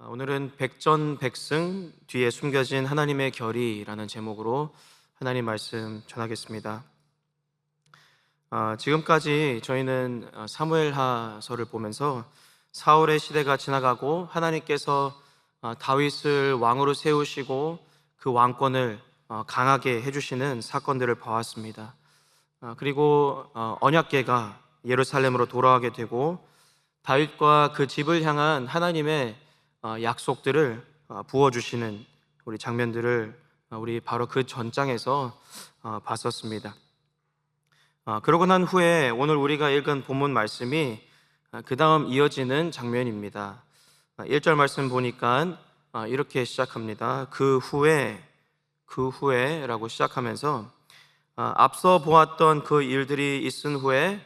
오늘은 백전백승 뒤에 숨겨진 하나님의 결의라는 제목으로 하나님 말씀 전하겠습니다. 지금까지 저희는 사무엘하서를 보면서 사울의 시대가 지나가고 하나님께서 다윗을 왕으로 세우시고 그 왕권을 강하게 해주시는 사건들을 봐왔습니다. 그리고 언약궤가 예루살렘으로 돌아가게 되고 다윗과 그 집을 향한 하나님의 약속들을 부어주시는 우리 장면들을 우리 바로 그 전장에서 봤었습니다. 그러고 난 후에 오늘 우리가 읽은 본문 말씀이 그 다음 이어지는 장면입니다. 1절 말씀 보니까 이렇게 시작합니다. 그 후에 라고 시작하면서 앞서 보았던 그 일들이 있은 후에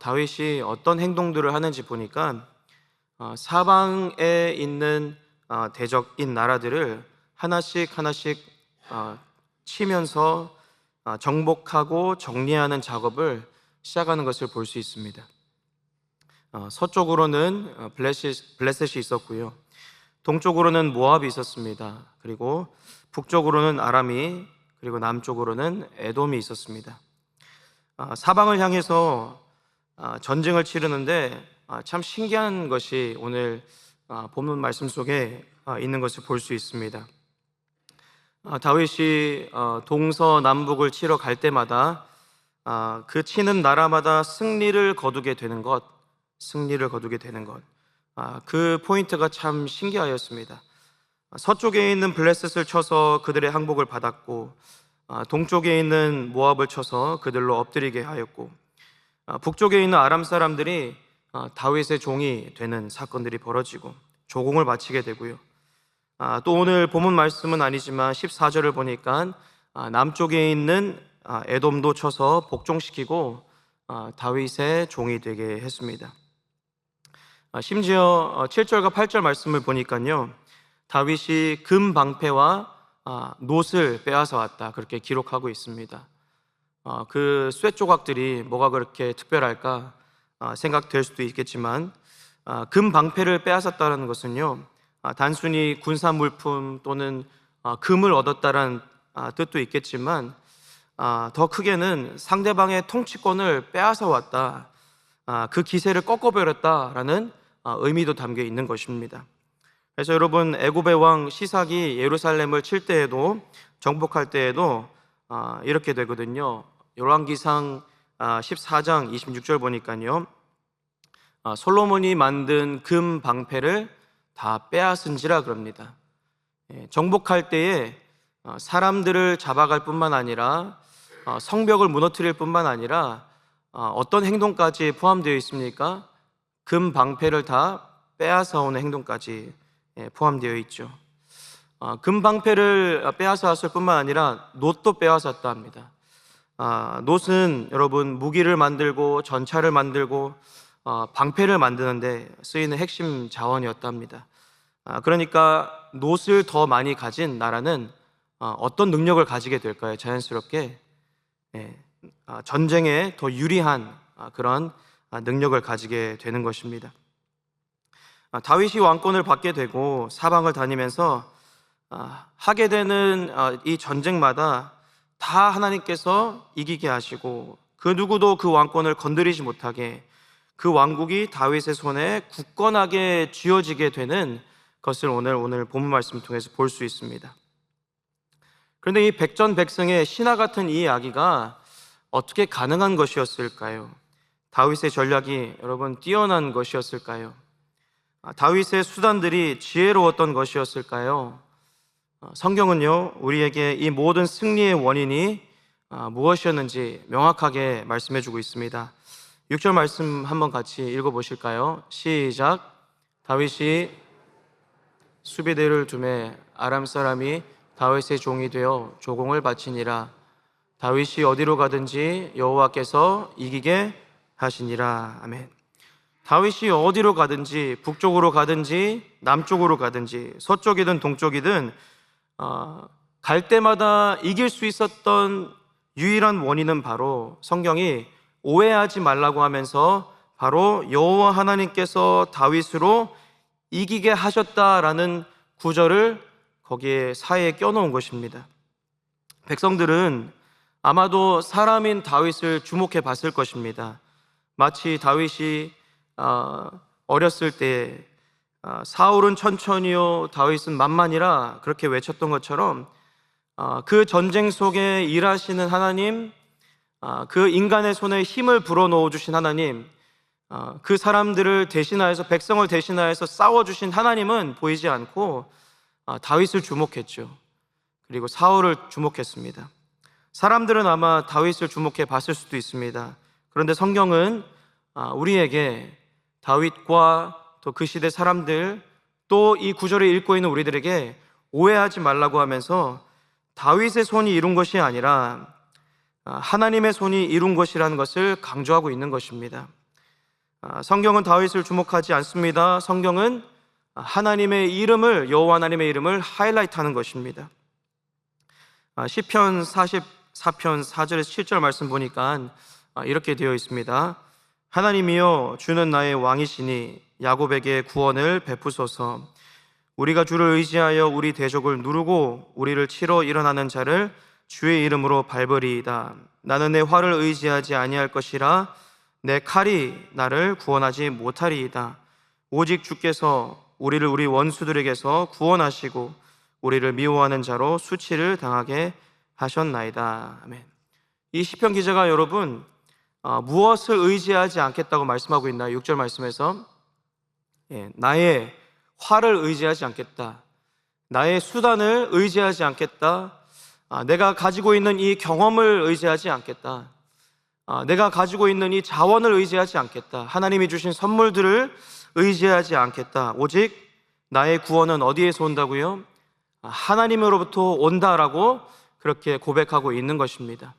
다윗이 어떤 행동들을 하는지 보니까 사방에 있는 대적인 나라들을 하나씩 치면서 정복하고 정리하는 작업을 시작하는 것을 볼 수 있습니다. 서쪽으로는 블레셋이 있었고요, 동쪽으로는 모압이 있었습니다. 그리고 북쪽으로는 아람이, 그리고 남쪽으로는 에돔이 있었습니다. 사방을 향해서 전쟁을 치르는데 참 신기한 것이 오늘 본문 말씀 속에 있는 것을 볼 수 있습니다. 다윗이 동서남북을 치러 갈 때마다 그 치는 나라마다 승리를 거두게 되는 것, 그 포인트가 참 신기하였습니다. 서쪽에 있는 블레셋을 쳐서 그들의 항복을 받았고, 동쪽에 있는 모압을 쳐서 그들로 엎드리게 하였고, 북쪽에 있는 아람 사람들이 다윗의 종이 되는 사건들이 벌어지고 조공을 바치게 되고요. 또 오늘 본문 말씀은 아니지만 14절을 보니까 남쪽에 있는 에돔도 쳐서 복종시키고 다윗의 종이 되게 했습니다. 심지어 7절과 8절 말씀을 보니까요, 다윗이 금 방패와 놋을 빼앗아 왔다, 그렇게 기록하고 있습니다. 그 쇠 조각들이 뭐가 그렇게 특별할까 생각될 수도 있겠지만, 금 방패를 빼앗았다는 것은요, 단순히 군사 물품 또는 금을 얻었다는 뜻도 있겠지만, 더 크게는 상대방의 통치권을 빼앗아 왔다, 그 기세를 꺾어버렸다라는 의미도 담겨 있는 것입니다. 그래서 여러분, 애굽의 왕 시삭이 예루살렘을 칠 때에도, 정복할 때에도 이렇게 되거든요. 열왕기상 14장 26절 보니까요, 솔로몬이 만든 금 방패를 다 빼앗은지라 그럽니다. 정복할 때에 사람들을 잡아갈 뿐만 아니라 성벽을 무너뜨릴 뿐만 아니라 어떤 행동까지 포함되어 있습니까? 금 방패를 다 빼앗아 오는 행동까지 포함되어 있죠. 금 방패를 빼앗아 왔을 뿐만 아니라 놋도 빼앗았다 합니다. 놋은 여러분, 무기를 만들고 전차를 만들고 방패를 만드는데 쓰이는 핵심 자원이었답니다. 그러니까 놋을 더 많이 가진 나라는 어떤 능력을 가지게 될까요? 자연스럽게 전쟁에 더 유리한 그런 능력을 가지게 되는 것입니다. 다윗이 왕권을 받게 되고 사방을 다니면서 하게 되는 이 전쟁마다 다 하나님께서 이기게 하시고, 그 누구도 그 왕권을 건드리지 못하게, 그 왕국이 다윗의 손에 굳건하게 쥐어지게 되는 것을 오늘 본문 말씀 통해서 볼 수 있습니다. 그런데 이 백전백승의 신화 같은 이 이야기가 어떻게 가능한 것이었을까요? 다윗의 전략이 여러분 뛰어난 것이었을까요? 다윗의 수단들이 지혜로웠던 것이었을까요? 성경은요, 우리에게 이 모든 승리의 원인이 무엇이었는지 명확하게 말씀해주고 있습니다. 6절 말씀 한번 같이 읽어보실까요? 시작. 다윗이 수비대를 두매 아람 사람이 다윗의 종이 되어 조공을 바치니라. 다윗이 어디로 가든지 여호와께서 이기게 하시니라. 아멘. 다윗이 어디로 가든지, 북쪽으로 가든지 남쪽으로 가든지 서쪽이든 동쪽이든 갈 때마다 이길 수 있었던 유일한 원인은 바로, 성경이 오해하지 말라고 하면서 바로 여호와 하나님께서 다윗으로 이기게 하셨다라는 구절을 거기에 사이에 껴놓은 것입니다. 백성들은 아마도 사람인 다윗을 주목해 봤을 것입니다. 마치 다윗이 어렸을 때 사울은 천천히요 다윗은 만만이라 그렇게 외쳤던 것처럼 그 전쟁 속에 일하시는 하나님, 그 인간의 손에 힘을 불어넣어 주신 하나님, 그 사람들을 대신하여서, 백성을 대신하여서 싸워주신 하나님은 보이지 않고 다윗을 주목했죠. 그리고 사울을 주목했습니다. 사람들은 아마 다윗을 주목해 봤을 수도 있습니다. 그런데 성경은 우리에게 다윗과 또 그 시대 사람들, 또 이 구절을 읽고 있는 우리들에게 오해하지 말라고 하면서 다윗의 손이 이룬 것이 아니라 하나님의 손이 이룬 것이라는 것을 강조하고 있는 것입니다. 성경은 다윗을 주목하지 않습니다. 성경은 하나님의 이름을, 여호와 하나님의 이름을 하이라이트하는 것입니다. 시편 44편 4절에서 7절 말씀 보니까 이렇게 되어 있습니다. 하나님이여, 주는 나의 왕이시니 야곱에게 구원을 베푸소서. 우리가 주를 의지하여 우리 대적을 누르고 우리를 치러 일어나는 자를 주의 이름으로 밟으리이다. 나는 내 활을 의지하지 아니할 것이라 내 칼이 나를 구원하지 못하리이다. 오직 주께서 우리를 우리 원수들에게서 구원하시고 우리를 미워하는 자로 수치를 당하게 하셨나이다. 아멘. 이 시편 기자가 여러분 무엇을 의지하지 않겠다고 말씀하고 있나요? 6절 말씀에서 나의 활을 의지하지 않겠다, 나의 수단을 의지하지 않겠다, 내가 가지고 있는 이 경험을 의지하지 않겠다, 내가 가지고 있는 이 자원을 의지하지 않겠다, 하나님이 주신 선물들을 의지하지 않겠다. 오직 나의 구원은 어디에서 온다고요? 하나님으로부터 온다라고 그렇게 고백하고 있는 것입니다.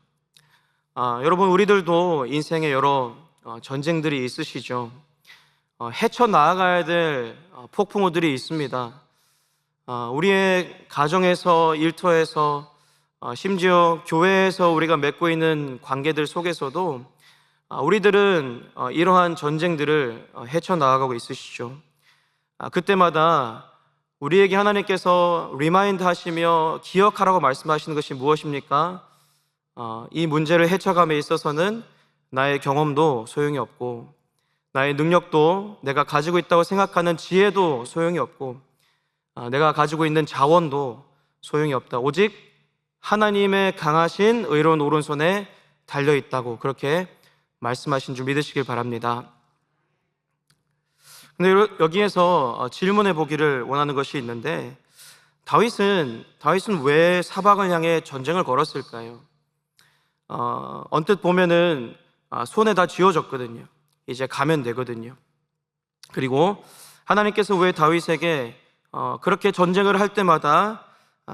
여러분, 우리들도 인생에 여러 전쟁들이 있으시죠. 헤쳐나가야 될 폭풍우들이 있습니다. 우리의 가정에서, 일터에서, 심지어 교회에서 우리가 맺고 있는 관계들 속에서도 우리들은 이러한 전쟁들을 헤쳐나가고 있으시죠. 그때마다 우리에게 하나님께서 리마인드 하시며 기억하라고 말씀하시는 것이 무엇입니까? 이 문제를 헤쳐감에 있어서는 나의 경험도 소용이 없고, 나의 능력도, 내가 가지고 있다고 생각하는 지혜도 소용이 없고, 내가 가지고 있는 자원도 소용이 없다. 오직 하나님의 강하신 의로운 오른손에 달려있다고 그렇게 말씀하신 줄 믿으시길 바랍니다. 근데 여기에서 질문해 보기를 원하는 것이 있는데, 다윗은 왜 사방을 향해 전쟁을 걸었을까요? 언뜻 보면은 손에 다 쥐어졌거든요. 이제 가면 되거든요. 그리고 하나님께서 왜 다윗에게 그렇게 전쟁을 할 때마다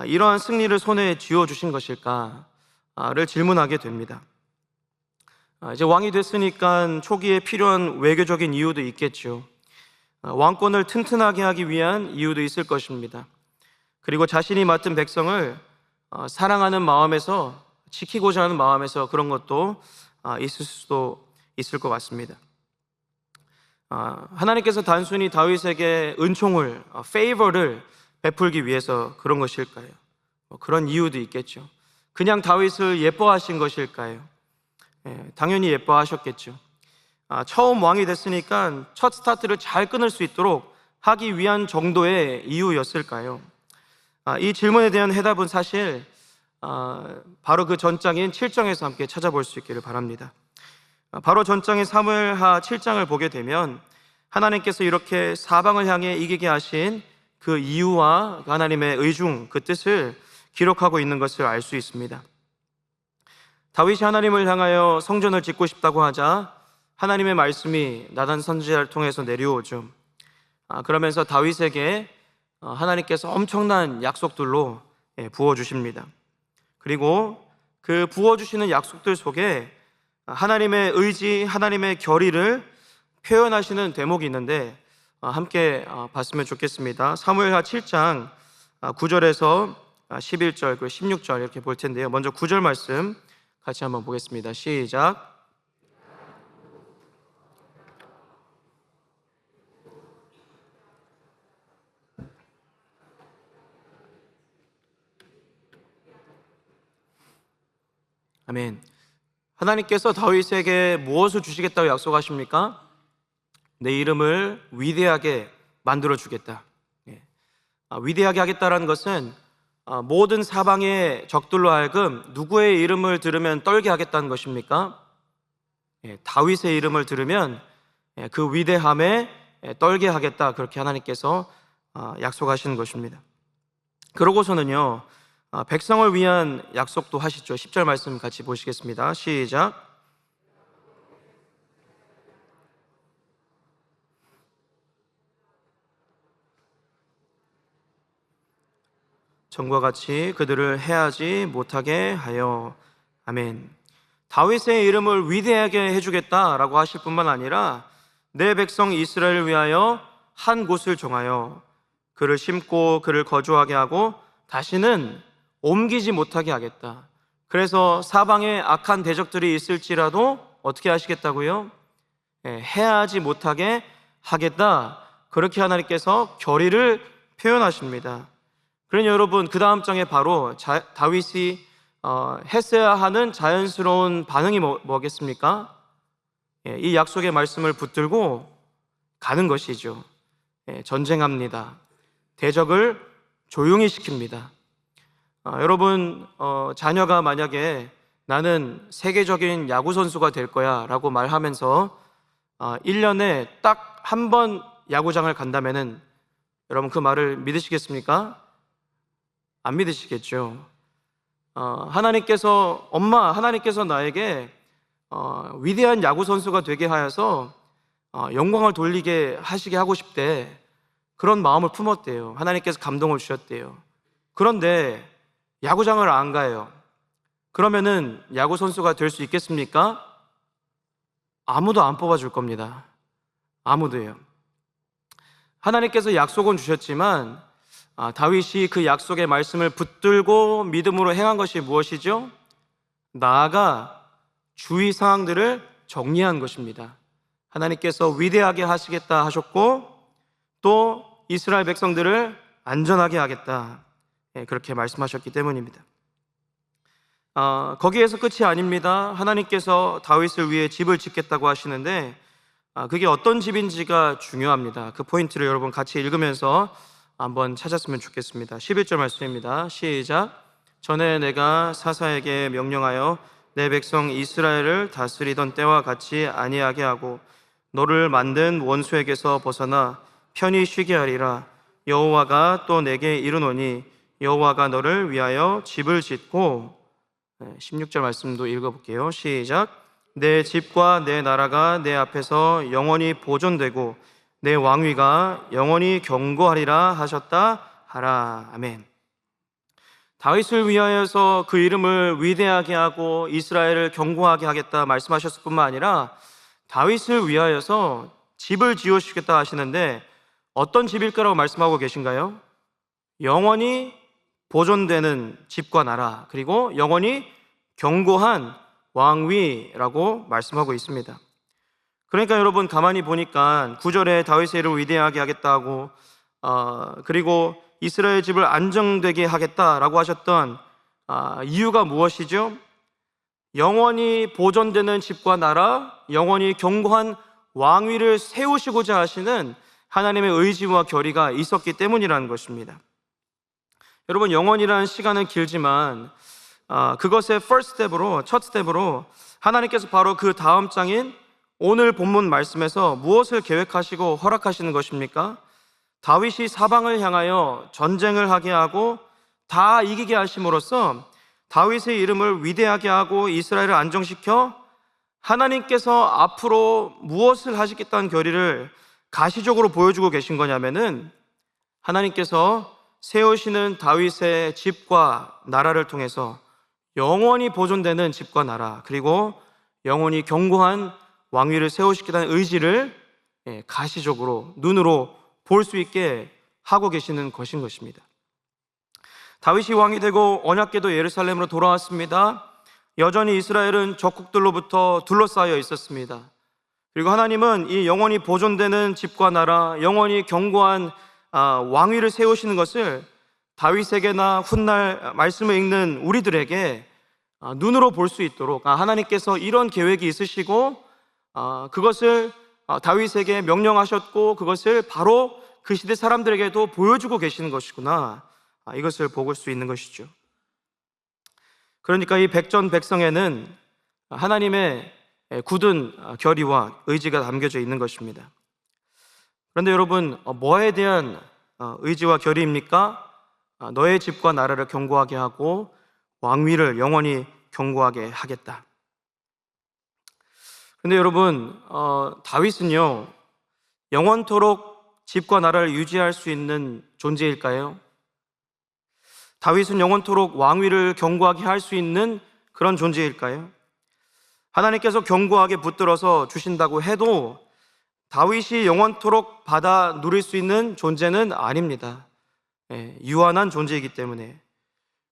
이러한 승리를 손에 쥐어주신 것일까를 질문하게 됩니다. 이제 왕이 됐으니까 초기에 필요한 외교적인 이유도 있겠죠. 왕권을 튼튼하게 하기 위한 이유도 있을 것입니다. 그리고 자신이 맡은 백성을 사랑하는 마음에서, 지키고자 하는 마음에서 그런 것도 있을 수도 있을 것 같습니다. 하나님께서 단순히 다윗에게 은총을, 페이버를 베풀기 위해서 그런 것일까요? 그런 이유도 있겠죠. 그냥 다윗을 예뻐하신 것일까요? 당연히 예뻐하셨겠죠. 처음 왕이 됐으니까 첫 스타트를 잘 끊을 수 있도록 하기 위한 정도의 이유였을까요? 이 질문에 대한 해답은 사실 바로 그 전장인 7장에서 함께 찾아볼 수 있기를 바랍니다. 바로 전장인 사무엘하 7장을 보게 되면 하나님께서 이렇게 사방을 향해 이기게 하신 그 이유와 하나님의 의중, 그 뜻을 기록하고 있는 것을 알 수 있습니다. 다윗이 하나님을 향하여 성전을 짓고 싶다고 하자 하나님의 말씀이 나단 선지자를 통해서 내려오죠. 그러면서 다윗에게 하나님께서 엄청난 약속들로 부어주십니다. 그리고 그 부어주시는 약속들 속에 하나님의 의지, 하나님의 결의를 표현하시는 대목이 있는데 함께 봤으면 좋겠습니다. 사무엘하 7장 9절에서 11절, 16절 이렇게 볼 텐데요. 먼저 9절 말씀 같이 한번 보겠습니다. 시작. 아멘. 하나님께서 다윗에게 무엇을 주시겠다고 약속하십니까? 내 이름을 위대하게 만들어 주겠다. 위대하게 하겠다라는 것은 모든 사방의 적들로 하여금 누구의 이름을 들으면 떨게 하겠다는 것입니까? 다윗의 이름을 들으면 그 위대함에 떨게 하겠다, 그렇게 하나님께서 약속하시는 것입니다. 그러고서는요, 백성을 위한 약속도 하시죠. 10절 말씀 같이 보시겠습니다. 시작. 전과 같이 그들을 해하지 못하게 하여. 아멘. 다윗의 이름을 위대하게 해주겠다라고 하실 뿐만 아니라 내 백성 이스라엘을 위하여 한 곳을 정하여 그를 심고 그를 거주하게 하고 다시는 옮기지 못하게 하겠다. 그래서 사방에 악한 대적들이 있을지라도 어떻게 하시겠다고요? 해하지 못하게 하겠다, 그렇게 하나님께서 결의를 표현하십니다. 그러니 여러분, 그 다음 장에 바로 다윗이 했어야 하는 자연스러운 반응이 뭐겠습니까? 이 약속의 말씀을 붙들고 가는 것이죠. 전쟁합니다. 대적을 조용히 시킵니다. 여러분, 자녀가 만약에 나는 세계적인 야구 선수가 될 거야 라고 말하면서 1년에 딱 한 번 야구장을 간다면은 여러분, 그 말을 믿으시겠습니까? 안 믿으시겠죠. 하나님께서 나에게 위대한 야구 선수가 되게 하여서 영광을 돌리게 하시게 하고 싶대, 그런 마음을 품었대요. 하나님께서 감동을 주셨대요. 그런데 야구장을 안 가요. 그러면은 야구 선수가 될 수 있겠습니까? 아무도 안 뽑아줄 겁니다. 아무도요. 하나님께서 약속은 주셨지만 다윗이 그 약속의 말씀을 붙들고 믿음으로 행한 것이 무엇이죠? 나아가 주의 사항들을 정리한 것입니다. 하나님께서 위대하게 하시겠다 하셨고 또 이스라엘 백성들을 안전하게 하겠다, 그렇게 말씀하셨기 때문입니다. 거기에서 끝이 아닙니다. 하나님께서 다윗을 위해 집을 짓겠다고 하시는데 그게 어떤 집인지가 중요합니다. 그 포인트를 여러분 같이 읽으면서 한번 찾았으면 좋겠습니다. 11절 말씀입니다. 시작. 전에 내가 사사에게 명령하여 내 백성 이스라엘을 다스리던 때와 같이 아니하게 하고 너를 만든 원수에게서 벗어나 편히 쉬게 하리라. 여호와가 또 내게 이르노니 여호와가 너를 위하여 집을 짓고. 16절 말씀도 읽어볼게요. 시작. 내 집과 내 나라가 내 앞에서 영원히 보존되고 내 왕위가 영원히 경고하리라 하셨다 하라. 아멘. 다윗을 위하여서 그 이름을 위대하게 하고 이스라엘을 경고하게 하겠다 말씀하셨을 뿐만 아니라 다윗을 위하여서 집을 지으시겠다 하시는데 어떤 집일까라고 말씀하고 계신가요? 영원히 보존되는 집과 나라, 그리고 영원히 경고한 왕위라고 말씀하고 있습니다. 그러니까 여러분, 가만히 보니까 9절에 다윗의 이름을 위대하게 하겠다고 그리고 이스라엘 집을 안정되게 하겠다라고 하셨던 이유가 무엇이죠? 영원히 보존되는 집과 나라, 영원히 경고한 왕위를 세우시고자 하시는 하나님의 의지와 결의가 있었기 때문이라는 것입니다. 여러분, 영원이라는 시간은 길지만 그것의 첫 스텝으로 하나님께서 바로 그 다음 장인 오늘 본문 말씀에서 무엇을 계획하시고 허락하시는 것입니까? 다윗이 사방을 향하여 전쟁을 하게 하고 다 이기게 하심으로써 다윗의 이름을 위대하게 하고 이스라엘을 안정시켜 하나님께서 앞으로 무엇을 하시겠다는 결의를 가시적으로 보여주고 계신 거냐면은 하나님께서 세우시는 다윗의 집과 나라를 통해서 영원히 보존되는 집과 나라, 그리고 영원히 경고한 왕위를 세우시겠다는 의지를 가시적으로 눈으로 볼 수 있게 하고 계시는 것인 것입니다. 다윗이 왕이 되고 언약궤도 예루살렘으로 돌아왔습니다. 여전히 이스라엘은 적국들로부터 둘러싸여 있었습니다. 그리고 하나님은 이 영원히 보존되는 집과 나라, 영원히 경고한 왕위를 세우시는 것을 다윗에게나 훗날 말씀을 읽는 우리들에게 눈으로 볼 수 있도록 하나님께서 이런 계획이 있으시고 그것을 다윗에게 명령하셨고 그것을 바로 그 시대 사람들에게도 보여주고 계시는 것이구나, 이것을 볼 수 있는 것이죠. 그러니까 이 백전백성에는 하나님의 굳은 결의와 의지가 담겨져 있는 것입니다. 그런데 여러분, 뭐에 대한 의지와 결의입니까? 너의 집과 나라를 견고하게 하고 왕위를 영원히 견고하게 하겠다. 그런데 여러분, 다윗은요, 영원토록 집과 나라를 유지할 수 있는 존재일까요? 다윗은 영원토록 왕위를 견고하게 할 수 있는 그런 존재일까요? 하나님께서 견고하게 붙들어서 주신다고 해도 다윗이 영원토록 받아 누릴 수 있는 존재는 아닙니다. 유한한 존재이기 때문에.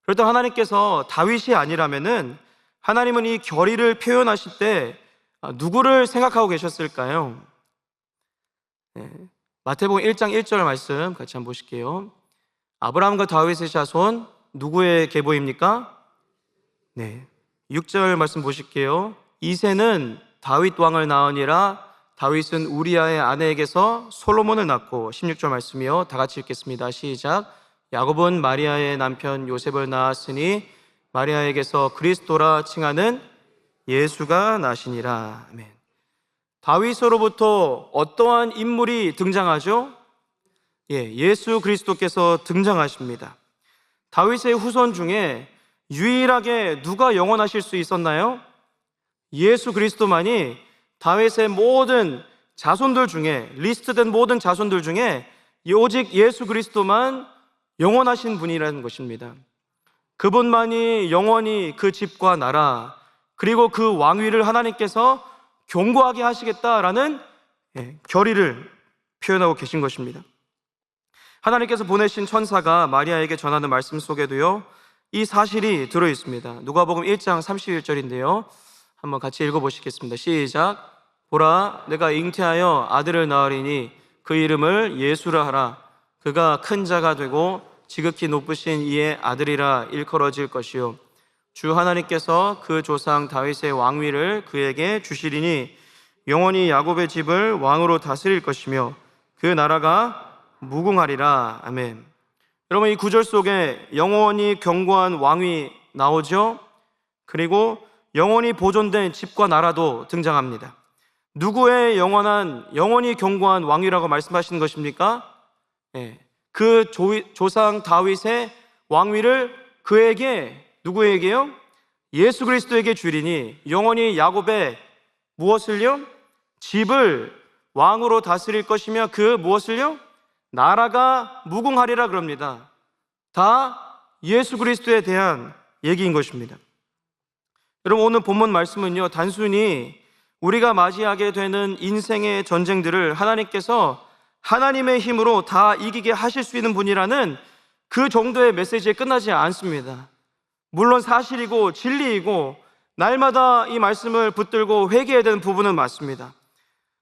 그렇다면 하나님께서 다윗이 아니라면은 하나님은 이 결의를 표현하실 때 누구를 생각하고 계셨을까요? 마태복음 1장 1절 말씀 같이 한번 보실게요. 아브라함과 다윗의 자손 누구의 계보입니까? 6절 말씀 보실게요. 이새는 다윗 왕을 낳으니라. 다윗은 우리아의 아내에게서 솔로몬을 낳고, 16절 말씀이요, 다 같이 읽겠습니다. 시작. 야곱은 마리아의 남편 요셉을 낳았으니 마리아에게서 그리스도라 칭하는 예수가 나시니라. 아멘. 다윗으로부터 어떠한 인물이 등장하죠? 예수 그리스도께서 등장하십니다. 다윗의 후손 중에 유일하게 누가 영원하실 수 있었나요? 예수 그리스도만이 다윗의 모든 자손들 중에, 리스트된 모든 자손들 중에 오직 예수 그리스도만 영원하신 분이라는 것입니다. 그분만이 영원히 그 집과 나라 그리고 그 왕위를 하나님께서 견고하게 하시겠다라는 결의를 표현하고 계신 것입니다. 하나님께서 보내신 천사가 마리아에게 전하는 말씀 속에도요, 이 사실이 들어 있습니다. 누가복음 1장 31절인데요, 한번 같이 읽어보시겠습니다. 시작. 보라, 내가 잉태하여 아들을 낳으리니 그 이름을 예수라 하라. 그가 큰 자가 되고 지극히 높으신 이의 아들이라 일컬어질 것이요, 주 하나님께서 그 조상 다윗의 왕위를 그에게 주시리니 영원히 야곱의 집을 왕으로 다스릴 것이며 그 나라가 무궁하리라. 아멘. 여러분, 이 구절 속에 영원히 견고한 왕이 나오죠. 그리고 영원히 보존된 집과 나라도 등장합니다. 누구의 영원히 견고한 왕위라고 말씀하시는 것입니까? 그 조상 다윗의 왕위를 그에게, 누구에게요? 예수 그리스도에게 주리니 영원히 야곱의 무엇을요? 집을 왕으로 다스릴 것이며 그 무엇을요? 나라가 무궁하리라 그럽니다. 다 예수 그리스도에 대한 얘기인 것입니다. 여러분, 오늘 본문 말씀은요, 단순히 우리가 맞이하게 되는 인생의 전쟁들을 하나님께서 하나님의 힘으로 다 이기게 하실 수 있는 분이라는 그 정도의 메시지에 끝나지 않습니다. 물론 사실이고 진리이고 날마다 이 말씀을 붙들고 회개해야 되는 부분은 맞습니다.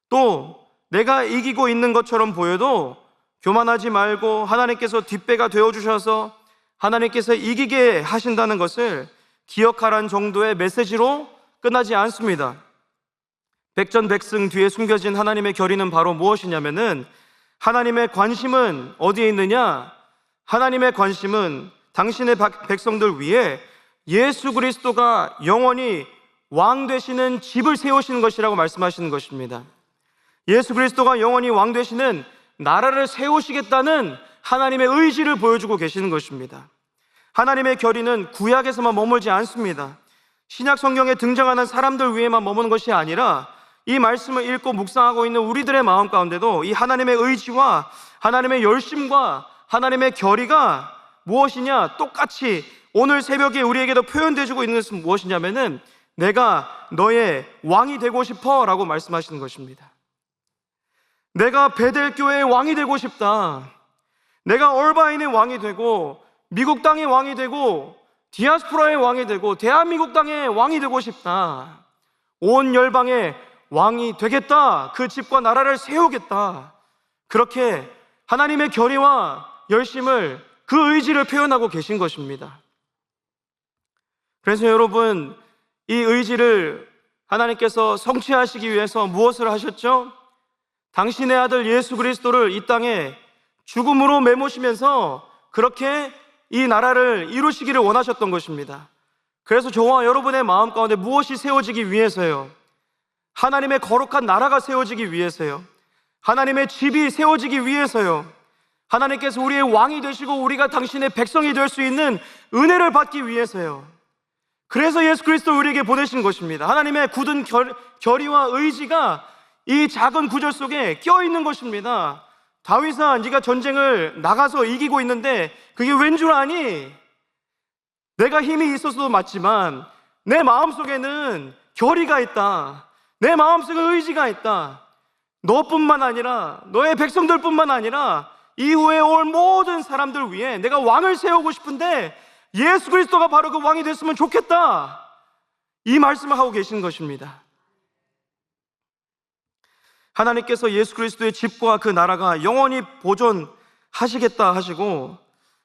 또 내가 이기고 있는 것처럼 보여도 교만하지 말고 하나님께서 뒷배가 되어주셔서 하나님께서 이기게 하신다는 것을 기억하라는 정도의 메시지로 끝나지 않습니다. 백전백승 뒤에 숨겨진 하나님의 결의는 바로 무엇이냐면은, 하나님의 관심은 어디에 있느냐? 하나님의 관심은 당신의 백성들 위에 예수 그리스도가 영원히 왕 되시는 집을 세우시는 것이라고 말씀하시는 것입니다. 예수 그리스도가 영원히 왕 되시는 나라를 세우시겠다는 하나님의 의지를 보여주고 계시는 것입니다. 하나님의 결의는 구약에서만 머물지 않습니다. 신약 성경에 등장하는 사람들 위에만 머무는 것이 아니라 이 말씀을 읽고 묵상하고 있는 우리들의 마음 가운데도 이 하나님의 의지와 하나님의 열심과 하나님의 결의가 무엇이냐? 똑같이 오늘 새벽에 우리에게도 표현되어지고 있는 것은 무엇이냐면은, 내가 너의 왕이 되고 싶어 라고 말씀하시는 것입니다. 내가 베델교회의 왕이 되고 싶다. 내가 얼바인의 왕이 되고 미국 땅의 왕이 되고 디아스포라의 왕이 되고 대한민국 땅의 왕이 되고 싶다. 온 열방의 왕이 되겠다. 그 집과 나라를 세우겠다. 그렇게 하나님의 결의와 열심을, 그 의지를 표현하고 계신 것입니다. 그래서 여러분, 이 의지를 하나님께서 성취하시기 위해서 무엇을 하셨죠? 당신의 아들 예수 그리스도를 이 땅에 죽음으로 매모시면서 그렇게 이 나라를 이루시기를 원하셨던 것입니다. 그래서 저와 여러분의 마음 가운데 무엇이 세워지기 위해서요? 하나님의 거룩한 나라가 세워지기 위해서요. 하나님의 집이 세워지기 위해서요. 하나님께서 우리의 왕이 되시고 우리가 당신의 백성이 될 수 있는 은혜를 받기 위해서요. 그래서 예수 그리스도를 우리에게 보내신 것입니다. 하나님의 굳은 결의와 의지가 이 작은 구절 속에 껴있는 것입니다. 다윗아, 네가 전쟁을 나가서 이기고 있는데 그게 왠 줄 아니? 내가 힘이 있어서도 맞지만 내 마음속에는 결의가 있다. 내 마음속에 의지가 있다. 너뿐만 아니라 너의 백성들뿐만 아니라 이후에 올 모든 사람들 위해 내가 왕을 세우고 싶은데 예수 그리스도가 바로 그 왕이 됐으면 좋겠다. 이 말씀을 하고 계신 것입니다. 하나님께서 예수 그리스도의 집과 그 나라가 영원히 보존하시겠다 하시고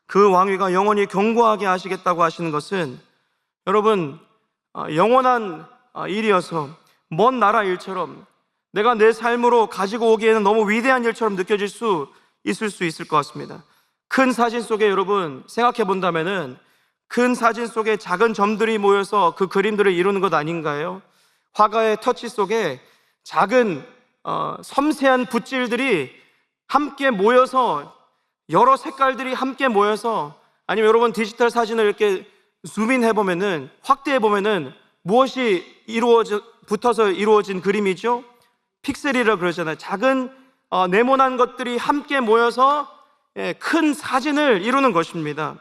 그 왕위가 영원히 견고하게 하시겠다고 하시는 것은 여러분, 영원한 일이어서 먼 나라 일처럼 내가 내 삶으로 가지고 오기에는 너무 위대한 일처럼 느껴질 수 있을 것 같습니다. 큰 사진 속에 여러분 생각해 본다면은 큰 사진 속에 작은 점들이 모여서 그 그림들을 이루는 것 아닌가요? 화가의 터치 속에 작은 섬세한 붓질들이 함께 모여서 여러 색깔들이 함께 모여서, 아니면 여러분 디지털 사진을 이렇게 줌인 해보면은, 확대해 보면은 무엇이 붙어서 이루어진 그림이죠? 픽셀이라고 그러잖아요. 작은 네모난 것들이 함께 모여서 큰 사진을 이루는 것입니다.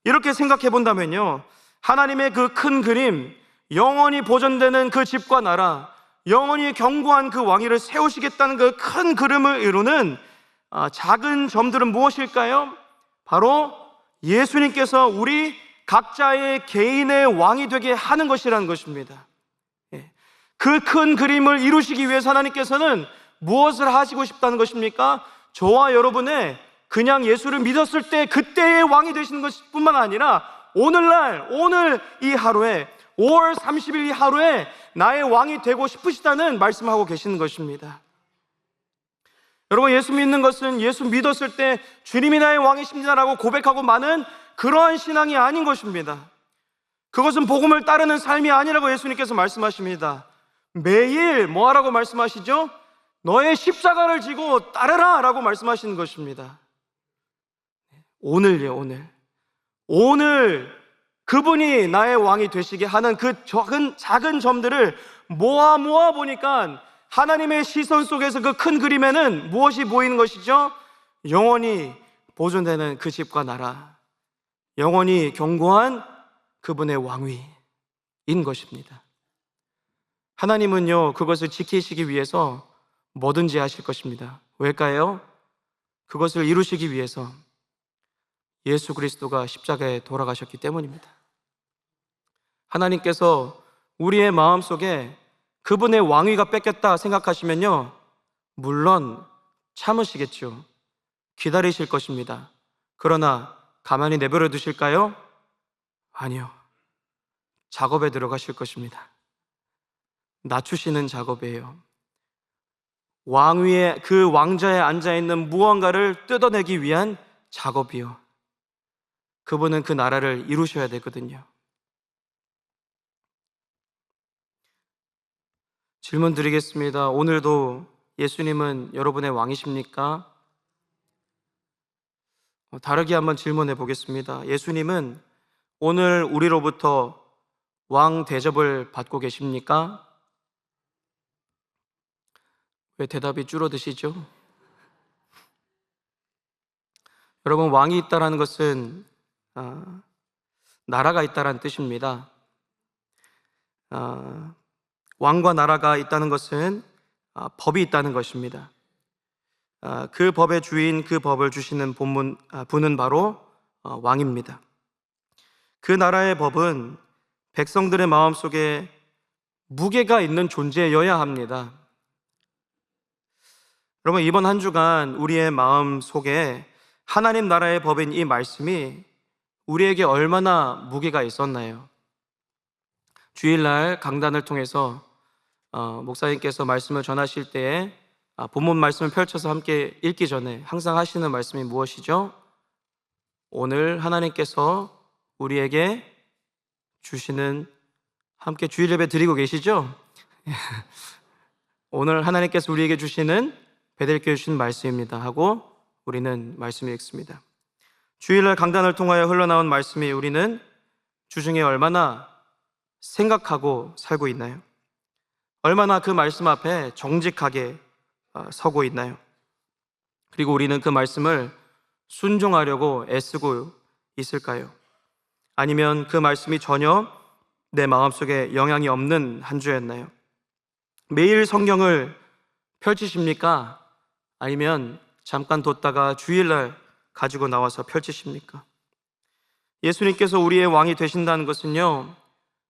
이렇게 생각해 본다면요, 하나님의 그 큰 그림, 영원히 보존되는 그 집과 나라, 영원히 견고한 그 왕위를 세우시겠다는 그 큰 그림을 이루는 작은 점들은 무엇일까요? 바로 예수님께서 우리 각자의 개인의 왕이 되게 하는 것이라는 것입니다. 그 큰 그림을 이루시기 위해서 하나님께서는 무엇을 하시고 싶다는 것입니까? 저와 여러분의 그냥 예수를 믿었을 때 그때의 왕이 되시는 것뿐만 아니라 오늘 이 하루에, 5월 30일 이 하루에 나의 왕이 되고 싶으시다는 말씀하고 계시는 것입니다. 여러분, 예수 믿는 것은 예수 믿었을 때 주님이 나의 왕이십니다라고 고백하고 마는 그러한 신앙이 아닌 것입니다. 그것은 복음을 따르는 삶이 아니라고 예수님께서 말씀하십니다. 매일 뭐 하라고 말씀하시죠? 너의 십자가를 지고 따르라 라고 말씀하시는 것입니다. 오늘요, 오늘 그분이 나의 왕이 되시게 하는 그 작은 점들을 모아 보니까 하나님의 시선 속에서 그 큰 그림에는 무엇이 보이는 것이죠? 영원히 보존되는 그 집과 나라, 영원히 견고한 그분의 왕위인 것입니다. 하나님은요, 그것을 지키시기 위해서 뭐든지 하실 것입니다. 왜일까요? 그것을 이루시기 위해서 예수 그리스도가 십자가에 돌아가셨기 때문입니다. 하나님께서 우리의 마음속에 그분의 왕위가 뺏겼다 생각하시면요, 물론 참으시겠죠. 기다리실 것입니다. 그러나 가만히 내버려 두실까요? 아니요. 작업에 들어가실 것입니다. 낮추시는 작업이에요. 왕위에, 그 왕좌에 앉아있는 무언가를 뜯어내기 위한 작업이요. 그분은 그 나라를 이루셔야 되거든요. 질문 드리겠습니다. 오늘도 예수님은 여러분의 왕이십니까? 다르게 한번 질문해 보겠습니다. 예수님은 오늘 우리로부터 왕 대접을 받고 계십니까? 왜 대답이 줄어드시죠? 여러분, 왕이 있다는 것은 나라가 있다는 뜻입니다. 왕과 나라가 있다는 것은 법이 있다는 것입니다. 그 법의 주인, 그 법을 주시는 분은 바로 왕입니다. 그 나라의 법은 백성들의 마음속에 무게가 있는 존재여야 합니다. 여러분, 이번 한 주간 우리의 마음 속에 하나님 나라의 법인 이 말씀이 우리에게 얼마나 무게가 있었나요? 주일날 강단을 통해서 목사님께서 말씀을 전하실 때에 본문 말씀을 펼쳐서 함께 읽기 전에 항상 하시는 말씀이 무엇이죠? 오늘 하나님께서 우리에게 주시는, 함께 주일 예배 드리고 계시죠? 오늘 하나님께서 우리에게 주시는 베델교회 주신 말씀입니다 하고 우리는 말씀을 읽습니다. 주일날 강단을 통하여 흘러나온 말씀이 우리는 주중에 얼마나 생각하고 살고 있나요? 얼마나 그 말씀 앞에 정직하게 서고 있나요? 그리고 우리는 그 말씀을 순종하려고 애쓰고 있을까요? 아니면 그 말씀이 전혀 내 마음속에 영향이 없는 한 주였나요? 매일 성경을 펼치십니까? 아니면 잠깐 뒀다가 주일날 가지고 나와서 펼치십니까? 예수님께서 우리의 왕이 되신다는 것은요,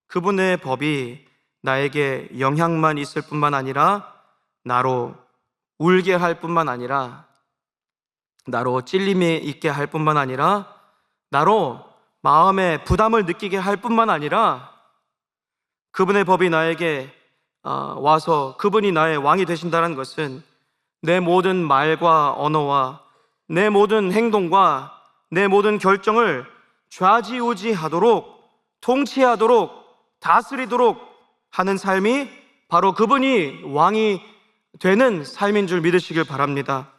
그분의 법이 나에게 영향만 있을 뿐만 아니라 나로 울게 할 뿐만 아니라 나로 찔림이 있게 할 뿐만 아니라 나로 마음에 부담을 느끼게 할 뿐만 아니라 그분의 법이 나에게 와서 그분이 나의 왕이 되신다는 것은 내 모든 말과 언어와 내 모든 행동과 내 모든 결정을 좌지우지하도록, 통치하도록, 다스리도록 하는 삶이 바로 그분이 왕이 되는 삶인 줄 믿으시길 바랍니다.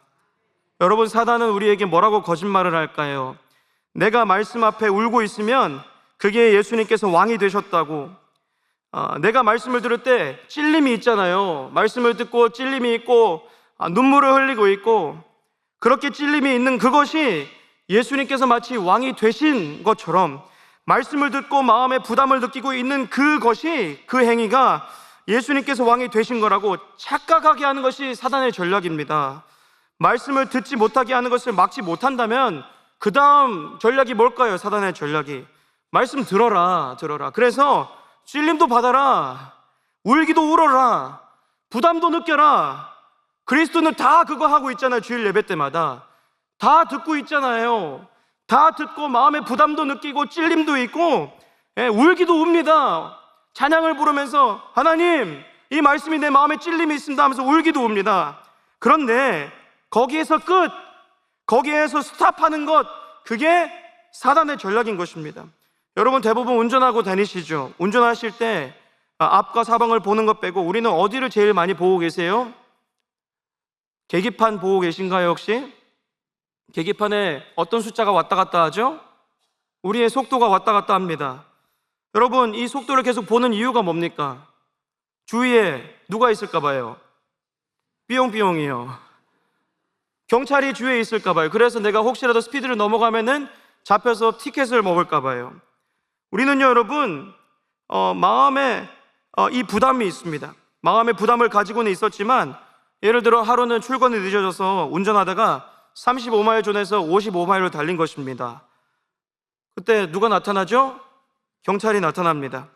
여러분, 사단은 우리에게 뭐라고 거짓말을 할까요? 내가 말씀 앞에 울고 있으면 그게 예수님께서 왕이 되셨다고. 내가 말씀을 들을 때 찔림이 있잖아요. 말씀을 듣고 찔림이 있고 눈물을 흘리고 있고, 그렇게 찔림이 있는 그것이 예수님께서 마치 왕이 되신 것처럼 말씀을 듣고 마음에 부담을 느끼고 있는 그것이, 그 행위가 예수님께서 왕이 되신 거라고 착각하게 하는 것이 사단의 전략입니다. 말씀을 듣지 못하게 하는 것을 막지 못한다면 그 다음 전략이 뭘까요? 사단의 전략이 말씀 들어라. 그래서 찔림도 받아라, 울기도 울어라, 부담도 느껴라. 그리스도는 다 그거 하고 있잖아요. 주일 예배 때마다 다 듣고 있잖아요. 다 듣고 마음에 부담도 느끼고 찔림도 있고, 울기도 웁니다. 찬양을 부르면서 하나님, 이 말씀이 내 마음에 찔림이 있습니다 하면서 울기도 웁니다. 그런데 거기에서 거기에서 스탑하는 것, 그게 사단의 전략인 것입니다. 여러분, 대부분 운전하고 다니시죠? 운전하실 때 앞과 사방을 보는 것 빼고 우리는 어디를 제일 많이 보고 계세요? 계기판 보고 계신가요 혹시? 계기판에 어떤 숫자가 왔다 갔다 하죠? 우리의 속도가 왔다 갔다 합니다. 여러분, 이 속도를 계속 보는 이유가 뭡니까? 주위에 누가 있을까 봐요. 삐용삐용이요. 경찰이 주위에 있을까 봐요. 그래서 내가 혹시라도 스피드를 넘어가면은 잡혀서 티켓을 먹을까 봐요. 우리는요, 여러분, 마음에 이 부담이 있습니다. 마음의 부담을 가지고는 있었지만, 예를 들어 하루는 출근이 늦어져서 운전하다가 35마일 존에서 55마일로 달린 것입니다. 그때 누가 나타나죠? 경찰이 나타납니다.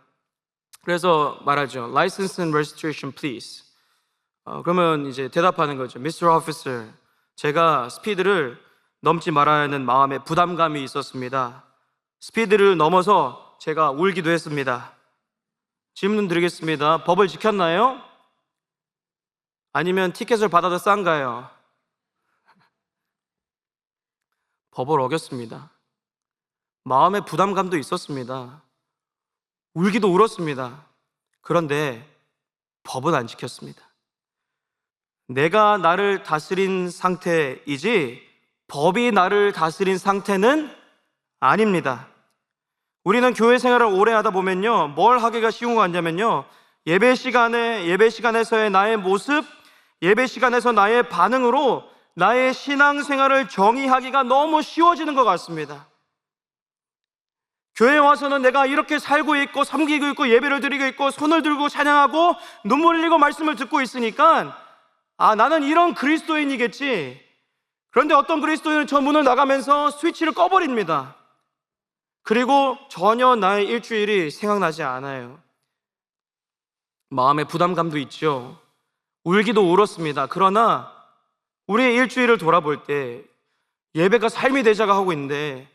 그래서 말하죠. License and registration please. 그러면 이제 대답하는 거죠. Mr. Officer, 제가 스피드를 넘지 말아야 하는 마음에 부담감이 있었습니다. 스피드를 넘어서 제가 울기도 했습니다. 질문 드리겠습니다. 법을 지켰나요? 아니면 티켓을 받아도 싼가요? 법을 어겼습니다. 마음에 부담감도 있었습니다. 울기도 울었습니다. 그런데 법은 안 지켰습니다. 내가 나를 다스린 상태이지 법이 나를 다스린 상태는 아닙니다. 우리는 교회 생활을 오래 하다 보면요, 뭘 하기가 쉬운 거 같냐면요, 예배 시간에서의 나의 모습, 예배 시간에서 나의 반응으로 나의 신앙생활을 정의하기가 너무 쉬워지는 것 같습니다. 교회에 와서는 내가 이렇게 살고 있고 섬기고 있고 예배를 드리고 있고 손을 들고 찬양하고 눈물 흘리고 말씀을 듣고 있으니까 나는 이런 그리스도인이겠지. 그런데 어떤 그리스도인은 저 문을 나가면서 스위치를 꺼버립니다. 그리고 전혀 나의 일주일이 생각나지 않아요. 마음에 부담감도 있죠. 울기도 울었습니다. 그러나 우리의 일주일을 돌아볼 때, 예배가 삶이 되자가 하고 있는데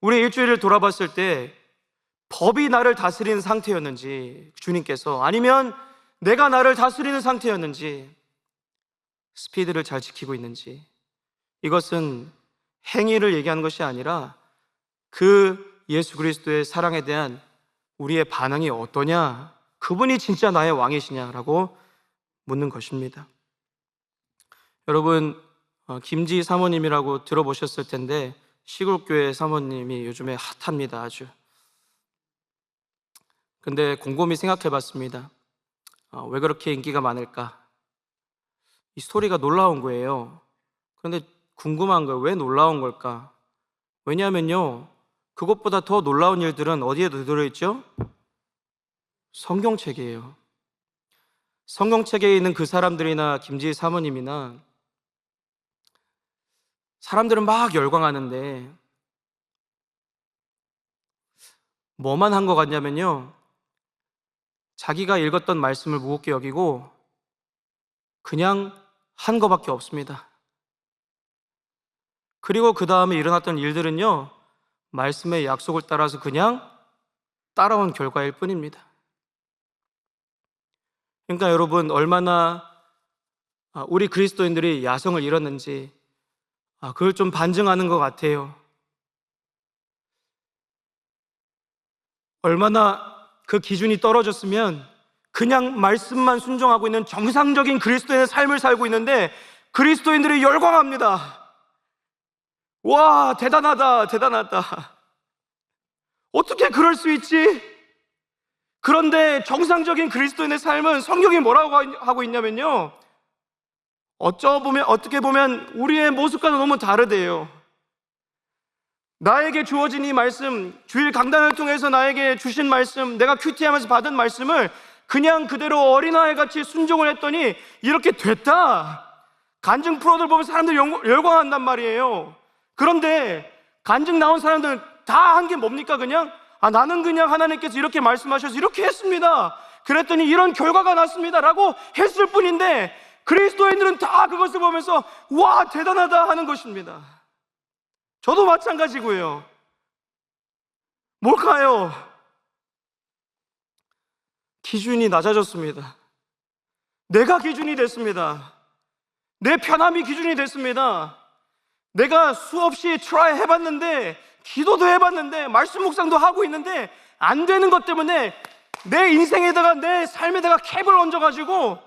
우리의 일주일을 돌아봤을 때 법이 나를 다스리는 상태였는지, 주님께서, 아니면 내가 나를 다스리는 상태였는지, 스피드를 잘 지키고 있는지, 이것은 행위를 얘기하는 것이 아니라 그 예수 그리스도의 사랑에 대한 우리의 반응이 어떠냐, 그분이 진짜 나의 왕이시냐라고 묻는 것입니다. 여러분, 김지 사모님이라고 들어보셨을 텐데 시골교회 사모님이 요즘에 핫합니다. 아주. 근데 곰곰이 생각해 봤습니다. 왜 그렇게 인기가 많을까? 이 스토리가 놀라운 거예요. 그런데 궁금한 거예요. 왜 놀라운 걸까? 왜냐하면요, 그것보다 더 놀라운 일들은 어디에 들어있죠? 성경책이에요. 성경책에 있는 그 사람들이나 김지 사모님이나 사람들은 막 열광하는데 뭐만 한 것 같냐면요, 자기가 읽었던 말씀을 무겁게 여기고 그냥 한 거밖에 없습니다. 그리고 그 다음에 일어났던 일들은요, 말씀의 약속을 따라서 그냥 따라온 결과일 뿐입니다. 그러니까 여러분, 얼마나 우리 그리스도인들이 야성을 잃었는지 그걸 좀 반증하는 것 같아요. 얼마나 그 기준이 떨어졌으면 그냥 말씀만 순종하고 있는 정상적인 그리스도인의 삶을 살고 있는데 그리스도인들이 열광합니다. 와, 대단하다, 대단하다. 어떻게 그럴 수 있지? 그런데 정상적인 그리스도인의 삶은 성경이 뭐라고 하고 있냐면요, 어떻게 보면 우리의 모습과는 너무 다르대요. 나에게 주어진 이 말씀, 주일 강단을 통해서 나에게 주신 말씀, 내가 큐티하면서 받은 말씀을 그냥 그대로 어린아이같이 순종을 했더니 이렇게 됐다. 간증 프로들 보면 사람들이 열광한단 말이에요. 그런데 간증 나온 사람들은 다 한 게 뭡니까? 그냥 나는 그냥 하나님께서 이렇게 말씀하셔서 이렇게 했습니다, 그랬더니 이런 결과가 났습니다 라고 했을 뿐인데, 그리스도인들은 다 그것을 보면서 와, 대단하다 하는 것입니다. 저도 마찬가지고요. 뭘까요? 기준이 낮아졌습니다. 내가 기준이 됐습니다. 내 편함이 기준이 됐습니다. 내가 수없이 트라이 해봤는데, 기도도 해봤는데, 말씀 묵상도 하고 있는데 안 되는 것 때문에 내 인생에다가, 내 삶에다가 캡을 얹어가지고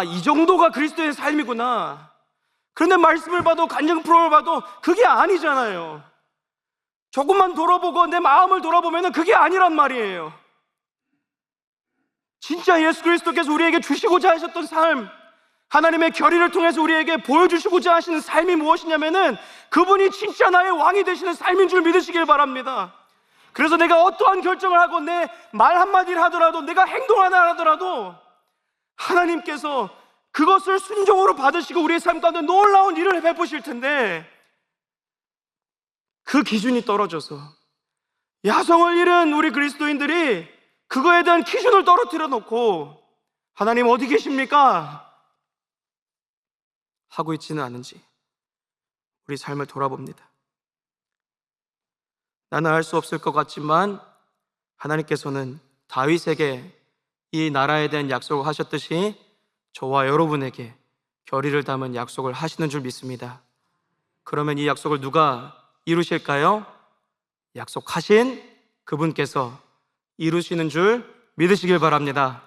이 정도가 그리스도의 삶이구나. 그런데 말씀을 봐도, 간증 프로를 봐도 그게 아니잖아요. 조금만 돌아보고 내 마음을 돌아보면 그게 아니란 말이에요. 진짜 예수 그리스도께서 우리에게 주시고자 하셨던 삶, 하나님의 결의를 통해서 우리에게 보여주시고자 하시는 삶이 무엇이냐면은 그분이 진짜 나의 왕이 되시는 삶인 줄 믿으시길 바랍니다. 그래서 내가 어떠한 결정을 하고 내 말 한마디를 하더라도, 내가 행동 하나 하더라도 하나님께서 그것을 순종으로 받으시고 우리의 삶 가운데 놀라운 일을 베푸실 텐데, 그 기준이 떨어져서 야성을 잃은 우리 그리스도인들이 그거에 대한 기준을 떨어뜨려 놓고 하나님 어디 계십니까? 하고 있지는 않은지 우리 삶을 돌아봅니다. 나는 알 수 없을 것 같지만 하나님께서는 다윗에게 이 나라에 대한 약속을 하셨듯이 저와 여러분에게 결의를 담은 약속을 하시는 줄 믿습니다. 그러면 이 약속을 누가 이루실까요? 약속하신 그분께서 이루시는 줄 믿으시길 바랍니다.